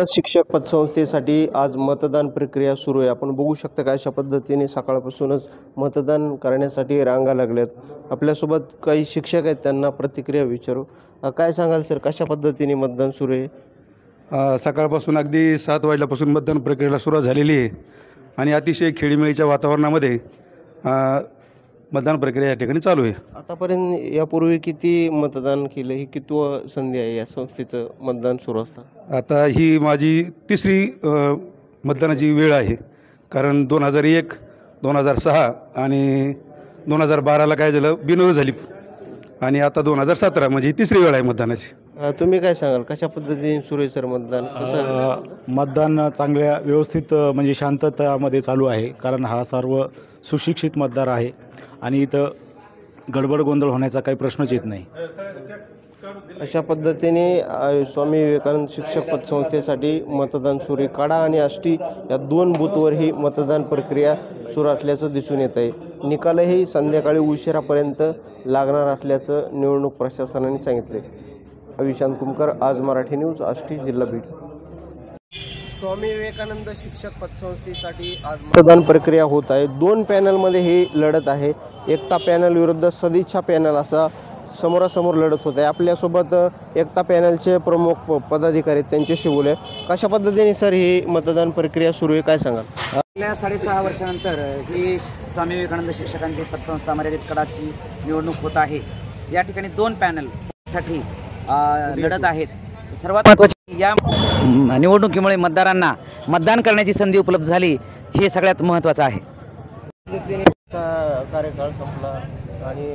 शिक्षक पतसंस्थेसाठी आज मतदान प्रक्रिया सुरू आहे. आपण बघू शकता काय अशा पद्धतीने सकाळपासूनच मतदान करण्यासाठी रांगा लागल्यात. आपल्यासोबत काही शिक्षक आहेत, त्यांना प्रतिक्रिया विचारू. काय सांगाल सर, कशा पद्धतीने मतदान सुरू आहे? सकाळपासून अगदी 7 वाजल्यापासून मतदान प्रक्रियेला सुरुवात झालेली आहे आणि अतिशय खेळीमेळीच्या वातावरणामध्ये मतदान प्रक्रिया या ठिकाणी चालू आहे. आतापर्यंत यापूर्वी किती मतदान केलं? ही कितवं संधी आहे या संस्थेचं मतदान सुरू असतं? आता ही माझी तिसरी मतदानाची वेळ आहे. कारण 2001, 2006 आणि 2012ला काय झालं, बिनविरोध झाली आणि आता 2017 म्हणजे ही तिसरी वेळ आहे मतदानाची. तुम्ही काय सांगाल, कशा पद्धतीने सुरू आहे सर मतदान? कसं मतदान चांगल्या व्यवस्थित म्हणजे शांततामध्ये चालू आहे. कारण हा सर्व सुशिक्षित मतदार आहे आणि इथं गडबड गोंधळ होण्याचा काही प्रश्नच येत नाही. अशा पद्धतीने स्वामी विवेकानंद शिक्षक पतसंस्थेसाठी मतदान सुरू आहे. काडा आणि आष्टी या 2 बूथवर ही मतदान प्रक्रिया सुरू असल्याचं दिसून येत आहे. निकालही संध्याकाळी उशिरापर्यंत लागणार असल्याचं निवडणूक प्रशासनाने सांगितले. अविशांत कुमकर, आज मराठी न्यूज, आष्टी, जिल्हा बीड. स्वामी विवेकानंद शिक्षक पतसंस्थेसाठी आज मतदान प्रक्रिया होत आहे. 2 पॅनलमध्ये ही लढत आहे. एकता पॅनल विरुद्ध सदिच्छा पॅनल असा समोरासमोर लढत होत आहे. आपल्यासोबत एकता पॅनलचे प्रमुख पदाधिकारी आहेत, त्यांच्याशी बोलूया. कशा पद्धतीने सर ही मतदान प्रक्रिया सुरू आहे, काय सांगाल? गेल्या 6.5 वर्षानंतर ही स्वामी विवेकानंद शिक्षकांची पतसंस्था मर्यादित कडाची निवडणूक होत आहे. या ठिकाणी 2 पॅनल साठी लढत आहेत. सर्वात महत्त्वाची या निवडणुकीमुळे मतदारांना मतदान करण्याची संधी उपलब्ध झाली, हे सगळ्यात महत्त्वाचं आहे. कार्यकाळ संपला आणि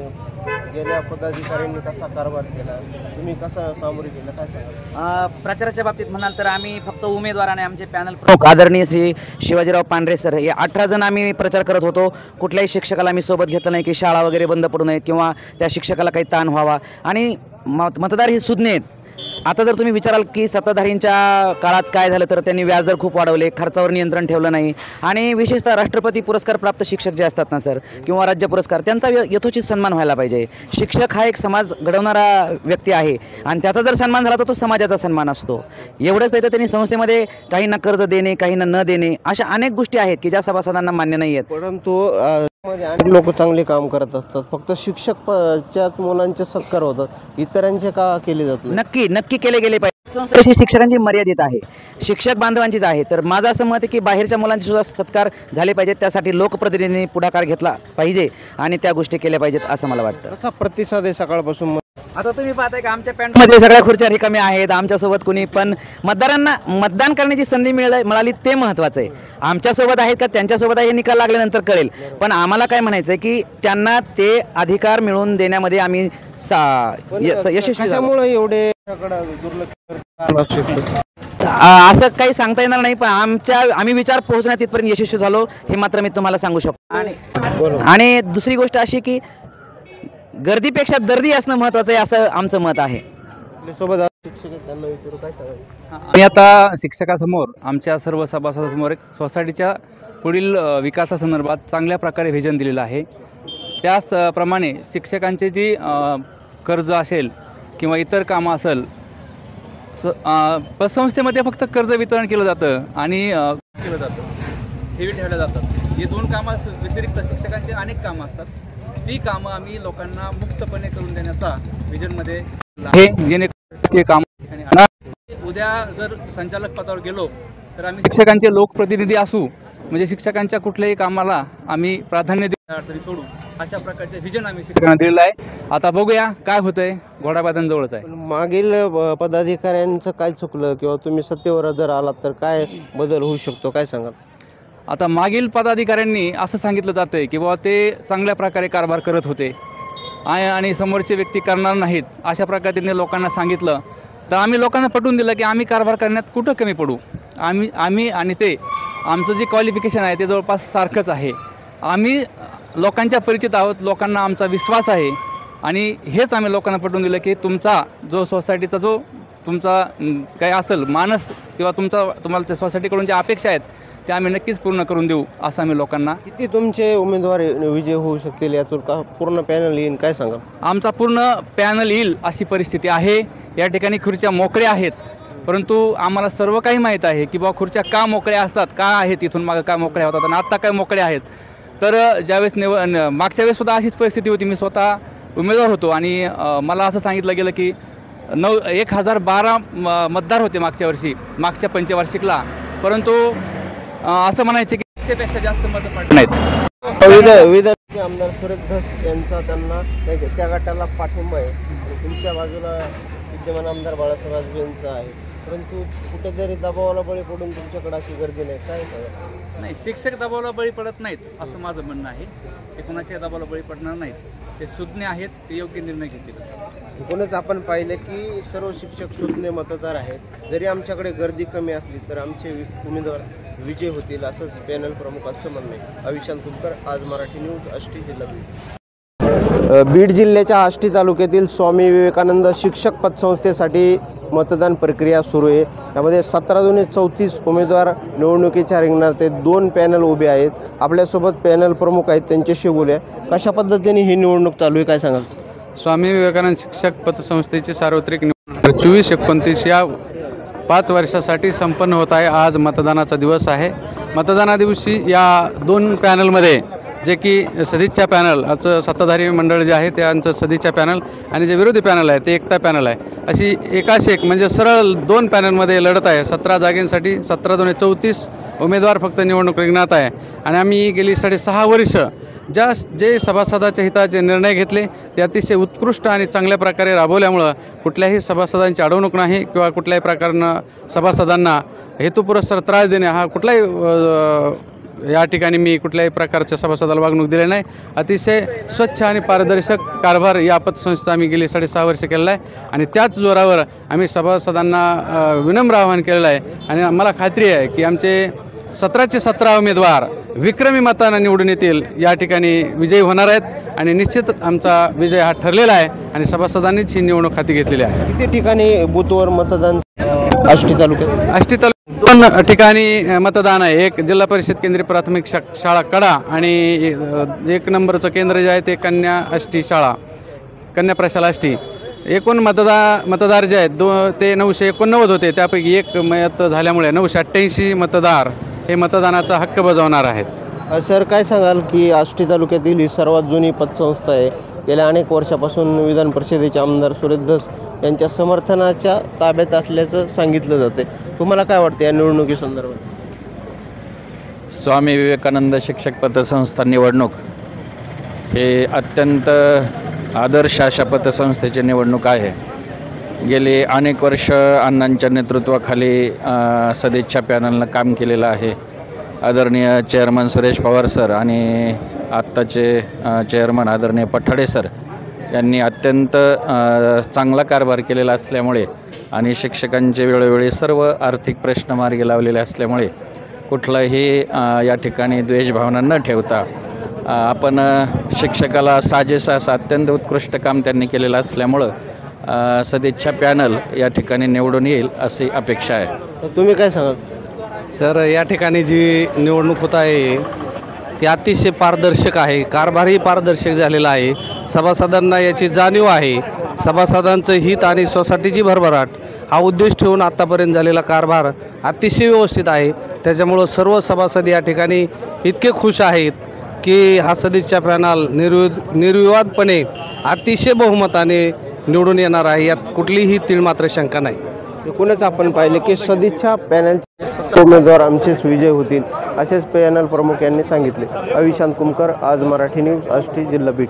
गेल्या पदाधिकाऱ्यांनी कसा कारभार केला, तुम्ही कसं सामोरे गेलं, काय सांगा? प्रचाराच्या बाबतीत म्हणाल तर आम्ही फक्त उमेदवाराने आमचे पॅनल प्रमुख आदरणीय श्री शिवाजीराव पांढरे सर हे 18 जण आम्ही प्रचार करत होतो. कुठल्याही शिक्षकाला आम्ही सोबत घेतलं नाही की शाळा वगैरे बंद पडू नयेत किंवा त्या शिक्षकाला काही ताण व्हावा. आणि मतदार हे सुज्ञ आहेत. आता जर तुम्ही विचाराल की सत्ताधारींच्या काळात काय झालं, तर त्यांनी व्याजदर खूप वाढवले, खर्चावर नियंत्रण ठेवलं नाही आणि विशेषतः राष्ट्रपती पुरस्कार प्राप्त शिक्षक जे असतात ना सर, किंवा राज्य पुरस्कार, त्यांचा यथोचित सन्मान व्हायला पाहिजे. शिक्षक हा एक समाज घडवणारा व्यक्ती आहे आणि त्याचा जर सन्मान झाला तर तो समाजाचा सन्मान असतो. एवढंच नाही तर त्यांनी संस्थेमध्ये काहींना कर्ज देणे, काहींना न देणे, अशा अनेक गोष्टी आहेत की ज्या सभासदांना मान्य नाही आहेत. परंतु अनेक लोक चांगले काम करत असतात. फक्त शिक्षकच्याच मुलांचे सत्कार होतात, इतरांचे का केले जात नाही? नक्की केले गेले पाहिजे. संस्थेची शिक्षकांची मर्यादित आहे, शिक्षक बांधवांचीच आहे. तर माझं असं मत आहे की बाहेरच्या मुलांचे सुद्धा सत्कार झाले पाहिजेत. त्यासाठी लोकप्रतिनिधींनी पुढाकार घेतला पाहिजे आणि त्या गोष्टी केल्या पाहिजेत असं मला वाटतं. कसा प्रतिसाद आहे सकाळपासून? आता तुम्ही पाहताय की आमच्या पॅन्टमध्ये सगळ्या खुर्च्या रिकामी आहेत. आमच्यासोबत कुणी पण मतदारांना मतदान करण्याची संधी मिळाली ते महत्त्वाचं आहे. आमच्यासोबत आहेत का त्यांच्यासोबत आहे हे निकाल लागल्यानंतर कळेल. पण आम्हाला काय म्हणायचं आहे की त्यांना ते अधिकार मिळवून देण्यामध्ये आम्ही यशस्वी झालो. एवढे असं काही सांगता येणार नाही, पण आम्ही विचार पोहोचण्यात तिथपर्यंत यशस्वी झालो हे मात्र मी तुम्हाला सांगू शकतो. आणि दुसरी गोष्ट अशी की गर्दीपेक्षा दर्दी असणं महत्त्वाचं आहे असं आमचं मत आहे. मी आता शिक्षकासमोर आमच्या सर्व सभासदांसमोर एक सोसायटीच्या पुढील विकासासंदर्भात चांगल्या प्रकारे व्हिजन दिलेलं आहे. त्याचप्रमाणे शिक्षकांचे जी कर्ज असेल किंवा इतर कामं असेल, पतसंस्थेमध्ये फक्त कर्ज वितरण केलं जातं आणि केलं जातं, ठेवी ठेवल्या जातात. हे 2 कामं व्यतिरिक्त शिक्षकांची अनेक कामं असतात. ती कामं आम्ही लोकांना मुक्तपणे करून देण्याचा विजनमध्ये हे जेणेकरून काम. उद्या जर संचालक पदावर गेलो तर आम्ही शिक्षकांचे लोकप्रतिनिधी असू, म्हणजे शिक्षकांच्या कुठल्याही कामाला आम्ही प्राधान्य तरी सोडू, अशा प्रकारचे विजन आम्ही शिक्षकांना दिलेलं आहे. आता बघूया काय होतंय. घोडाबादन जवळच आहे. मागील पदाधिकाऱ्यांचं काय चुकलं किंवा तुम्ही सत्तेवर जर आलात तर काय बदल होऊ शकतो, काय सांगाल? आता मागील पदाधिकाऱ्यांनी असं सांगितलं जातं आहे की बाबा ते चांगल्या प्रकारे कारभार करत होते आणि समोरचे व्यक्ती करणार नाहीत, अशा प्रकारे त्यांनी लोकांना सांगितलं. तर आम्ही लोकांना पटवून दिलं की आम्ही कारभार करण्यात कुठं कमी पडू. आम्ही आणि ते आमचं जे क्वालिफिकेशन आहे ते जवळपास सारखंच आहे. आम्ही लोकांच्या परिचित आहोत, लोकांना आमचा विश्वास आहे आणि हेच आम्ही लोकांना पटवून दिलं की तुमचा जो सोसायटीचा जो तुमचा काही असेल मानस किंवा तुम्हाला त्या सोसायटीकडून ज्या अपेक्षा आहेत त्या आम्ही नक्कीच पूर्ण करून देऊ असं आम्ही लोकांना. किती तुमचे उमेदवार विजय होऊ शकतील यातून, का पूर्ण पॅनल येईल, काय सांगा? आमचा पूर्ण पॅनल येईल अशी परिस्थिती आहे. या ठिकाणी खुर्च्या मोकळ्या आहेत परंतु आम्हाला सर्व काही माहीत आहे की बाबा खुर्च्या का मोकळ्या असतात, का आहेत इथून मागं का मोकळ्या होतात आणि आत्ता काय मोकळ्या आहेत. तर ज्यावेळेस मागच्या वेळेससुद्धा अशीच परिस्थिती होती. मी स्वतः उमेदवार होतो आणि मला असं सांगितलं गेलं की 1012 मतदार होते मागच्या वर्षी, मागच्या पंचवार्षिकला, परंतु असं म्हणायचे की 100पेक्षा जास्त मतं पडत नाहीत. विदर्भाचे आमदार सुरेश धस यांचा त्यांना त्या गटाला पाठिंबा आहे आणि तुमच्या बाजूला विद्यमान आमदार बाळासाहेब आजबे यांचा आहे, परंतु कुठेतरी दबावाला बळी पडून तुमच्याकडे अशी गर्दी नाही, काय नाही, शिक्षक दबावाला बळी पडत नाहीत असं माझं म्हणणं आहे. ते कोणाच्या दबावाला बळी पडणार नाहीत, ते सुज्ञ आहेत, ते योग्य निर्णय घेतील. एकूणच आपण पाहिलं की सर्व शिक्षक सुज्ञ मतदार आहेत. जरी आमच्याकडे गर्दी कमी असली तर आमचे उमेदवार विजय होतील असंच पॅनल प्रमुखांचं म्हणणं आहे. अविशांत कुलकर, आज मराठी न्यूज, आष्टी, जिल्हा बीड. बीड जिल्ह्याच्या आष्टी तालुक्यातील स्वामी विवेकानंद शिक्षक पतसंस्थेसाठी मतदान प्रक्रिया सुरू आहे. यामध्ये 17-34 उमेदवार निवडणुकीच्या रिंगणात ते 2 पॅनल उभे आहेत. आपल्यासोबत पॅनल प्रमुख आहेत, त्यांच्याशी बोलूया. कशा पद्धतीने ही निवडणूक चालू आहे, काय सांगाल? स्वामी विवेकानंद शिक्षक पतसंस्थेची सार्वत्रिक निवडणूक 24-29 या 5 वर्षासाठी संपन्न होत आहे. आज मतदानाचा दिवस आहे. मतदाना दिवशी या 2 पॅनलमध्ये जे की सदिच्छा पॅनल असं सत्ताधारी मंडळ जे आहे त्यांचं सदिच्छा पॅनल आणि जे विरोधी पॅनल आहे ते एकता पॅनल आहे, अशी एकाच एक म्हणजे सरळ 2 पॅनलमध्ये लढत आहे. 17 जागेंसाठी 17-34 उमेदवार फक्त निवडणूक रिंगणात आहे. आणि आम्ही गेली 6.5 वर्ष जे सभासदाच्या हिताचे निर्णय घेतले ते अतिशय उत्कृष्ट आणि चांगल्या प्रकारे राबवल्यामुळं कुठल्याही सभासदांची अडवणूक नाही किंवा कुठल्याही प्रकारनं सभासदांना हेतुपुरस्सर त्रास देणे हा कुठलाही या ठिकाणी मी कुठल्याही प्रकारच्या सभासदाला वागणूक दिली नाही. अतिशय स्वच्छ आणि पारदर्शक कारभार या पतसंस्थेचा आम्ही गेली 6.5 वर्ष केलेला आहे आणि त्याच जोरावर आम्ही सभासदांना विनम्र आवाहन केलेलं आहे. आणि मला खात्री आहे की आमचे 17चे 17 उमेदवार विक्रमी मतानं निवडून येतील, या ठिकाणी विजयी होणार आहेत आणि निश्चित आमचा विजय हा ठरलेला आहे आणि सभासदांनीच ही निवडणूक हाती घेतलेली आहे. किती ठिकाणी बूथवर मतदान आष्टी तालुक्यात? आष्टी तालुक्यात 2 ठिकाणी मतदान आहे. एक जिल्हा परिषद केंद्रीय प्राथमिक शाळा कडा आणि 1 नंबरचं केंद्र जे आहे ते कन्या आष्टी शाळा, कन्या प्रशाला आष्टी. एकूण मतदार जे आहेत ते 989 होते, त्यापैकी 1 मत झाल्यामुळे 988 मतदार हे मतदानाचा हक्क बजावणार आहेत. सर, काय सांगाल की आष्टी तालुक्यातील ही सर्वात जुनी पतसंस्था आहे. गेल्या अनेक वर्षापासून विधान परिषदेचे आमदार सुरेश धस यांच्या समर्थनाच्या ताब्यात असल्याचं सांगितलं जाते. तुम्हाला काय वाटतं या निवडणुकीसंदर्भात? स्वामी विवेकानंद शिक्षक पतसंस्था निवडणूक हे अत्यंत आदर्श अशा पतसंस्थेची निवडणूक आहे. गेली अनेक वर्ष अण्णांच्या नेतृत्वाखाली सदिच्छा पॅनलनं काम केलेलं आहे. आदरणीय चेअरमन सुरेश पवार सर आणि आत्ताचे चेअरमन आदरणीय पठाडे सर यांनी अत्यंत चांगला कारभार केलेला असल्यामुळे आणि शिक्षकांचे वेळोवेळी सर्व आर्थिक प्रश्न मार्गी लावलेले असल्यामुळे कुठलाही या ठिकाणी द्वेषभावना न ठेवता आपण शिक्षकाला साजेस असं अत्यंत उत्कृष्ट काम त्यांनी केलेलं असल्यामुळं सदिच्छा पॅनल या ठिकाणी निवडून येईल अशी अपेक्षा आहे. तुम्ही काय सांगाल? सर, या ठिकाणी जी निवडणूक होत आहे ती अतिशय पारदर्शक आहे. कारभारही पारदर्शक झालेला आहे. सभासदांना याची जाणीव आहे. सभासदांचं हित आणि सोसायटीची भरभराट हा उद्देश ठेवून आत्तापर्यंत झालेला कारभार अतिशय व्यवस्थित आहे. त्याच्यामुळं सर्व सभासद या ठिकाणी इतके खुश आहेत की हा सदिच्छा पॅनल निर्विवादपणे अतिशय बहुमताने निवडून येणार आहे. यात कुठलीही तीळमात्र शंका नाही. एकूणच आपण पाहिले की सदिच्छा पॅनलचे उमेदवार आमचेच विजय होतील असेच पॅनल प्रमुख यांनी सांगितले. अविशांत कुमकर, आज मराठी न्यूज, आष्टी, जिल्हा बीड.